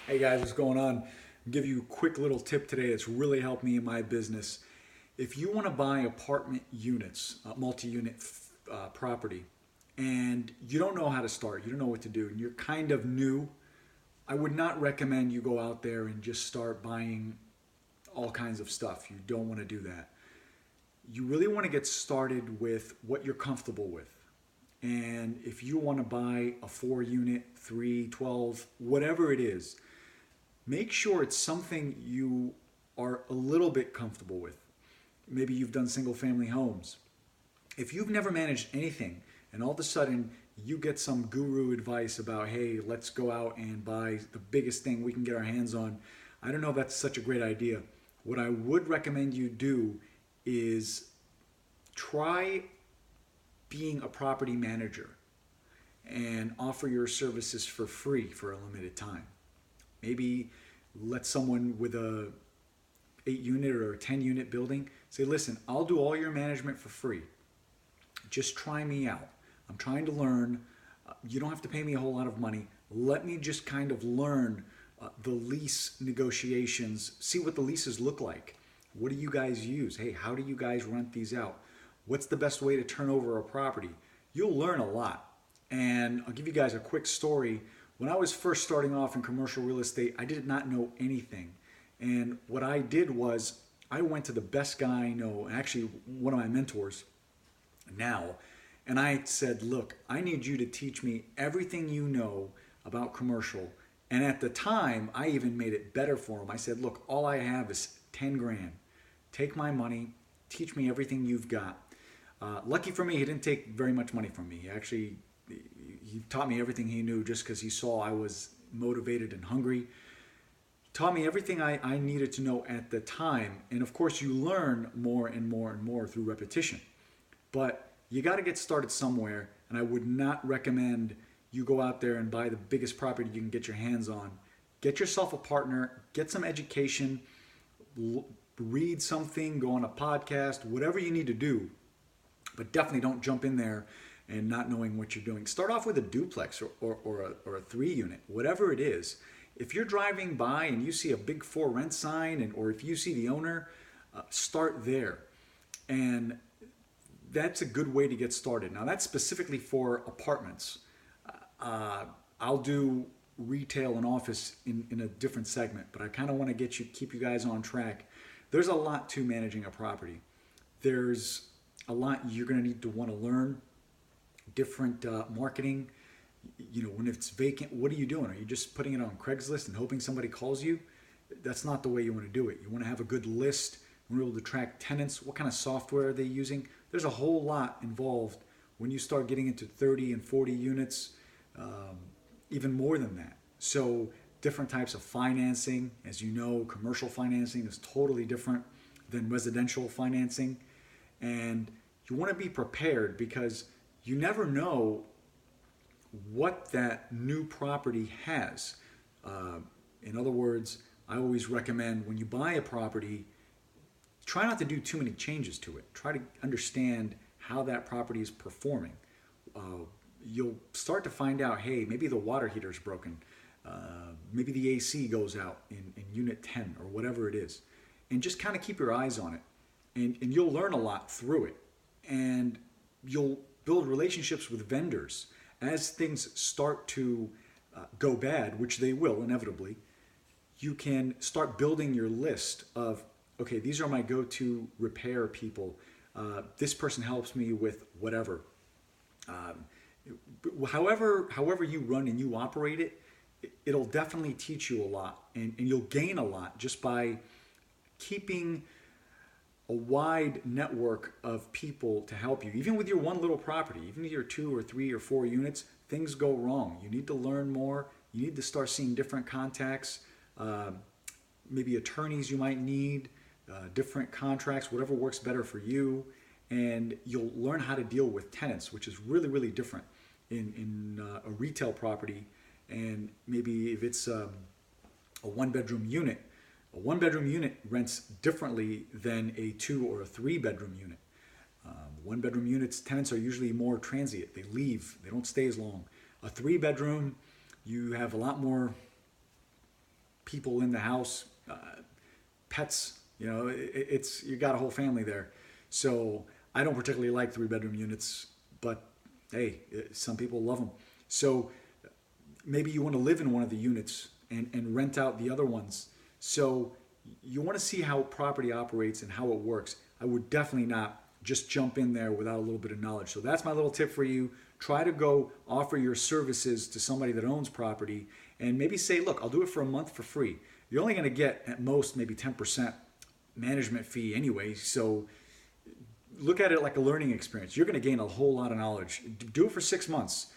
Hey guys, what's going on? I'll give you a quick little tip today that's really helped me in my business. If you want to buy apartment units, multi-unit property, and you don't know how to start, you don't know what to do, and you're kind of new, I would not recommend you go out there and just start buying all kinds of stuff. You don't want to do that. You really want to get started with what you're comfortable with. And if you want to buy a 4 unit, 3, 12, whatever it is, make sure it's something you are a little bit comfortable with. Maybe you've done single family homes. If you've never managed anything and all of a sudden you get some guru advice about, hey, let's go out and buy the biggest thing we can get our hands on, I don't know if that's such a great idea. What I would recommend you do is try being a property manager and offer your services for free for a limited time. Maybe let someone with a 8 unit or a 10 unit building say, listen, I'll do all your management for free. Just try me out. I'm trying to learn. You don't have to pay me a whole lot of money. Let me just kind of learn the lease negotiations, see what the leases look like. What do you guys use? Hey, how do you guys rent these out? What's the best way to turn over a property? You'll learn a lot. And I'll give you guys a quick story. When I was first starting off in commercial real estate, I did not know anything. And what I did was I went to the best guy I know, actually one of my mentors now, and I said, look, I need you to teach me everything you know about commercial. And at the time, I even made it better for him. I said, look, all I have is 10 grand. Take my money, teach me everything you've got. Lucky for me, he didn't take very much money from me. He taught me everything he knew just because he saw I was motivated and hungry. He taught me everything I needed to know at the time. And of course, you learn more and more and more through repetition. But you got to get started somewhere. And I would not recommend you go out there and buy the biggest property you can get your hands on. Get yourself a partner, get some education, read something, go on a podcast, whatever you need to do. But definitely don't jump in there and not knowing what you're doing. Start off with a duplex or a 3 unit, whatever it is. If you're driving by and you see a big for rent sign, or if you see the owner, start there. And that's a good way to get started. Now, that's specifically for apartments. I'll do retail and office in a different segment, but I kind of want to keep you guys on track. There's a lot to managing a property. There's a lot you're going to need to want to learn. Different marketing. When it's vacant, what are you doing? Are you just putting it on Craigslist and hoping somebody calls you? That's not the way you want to do it. You want to have a good list. You want to be able to track tenants. What kind of software are they using? There's a whole lot involved when you start getting into 30 and 40 units, even more than that. So different types of financing. As you know, commercial financing is totally different than residential financing. And you want to be prepared because you never know what that new property has. In other words, I always recommend when you buy a property, try not to do too many changes to it. Try to understand how that property is performing. You'll start to find out, hey, maybe the water heater is broken. Maybe the AC goes out in unit 10 or whatever it is. And just kind of keep your eyes on it. And you'll learn a lot through it. And you'll build relationships with vendors. As things start to go bad, which they will inevitably, you can start building your list of, okay, these are my go-to repair people. This person helps me with whatever. However you run and you operate it, it'll definitely teach you a lot. And you'll gain a lot just by keeping a wide network of people to help you. Even with your one little property, even with your 2 or 3 or 4 units, things go wrong. You need to learn more. You need to start seeing different contacts, maybe attorneys you might need, different contracts, whatever works better for you. And you'll learn how to deal with tenants, which is really, really different in a retail property. And maybe if it's a 1-bedroom unit, a 1-bedroom unit rents differently than a 2 or a 3-bedroom unit. 1-bedroom units, tenants are usually more transient. They leave, they don't stay as long. A 3-bedroom, you have a lot more people in the house, pets. You know, it's you got a whole family there. So I don't particularly like 3-bedroom units, but hey, some people love them. So maybe you want to live in one of the units and rent out the other ones. So you want to see how property operates and how it works. I would definitely not just jump in there without a little bit of knowledge. So that's my little tip for you. Try to go offer your services to somebody that owns property and maybe say, look, I'll do it for a month for free. You're only going to get at most maybe 10% management fee anyway. So look at it like a learning experience. You're going to gain a whole lot of knowledge. Do it for 6 months.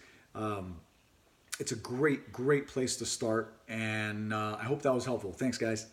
It's a great place to start. And I hope that was helpful. Thanks, guys.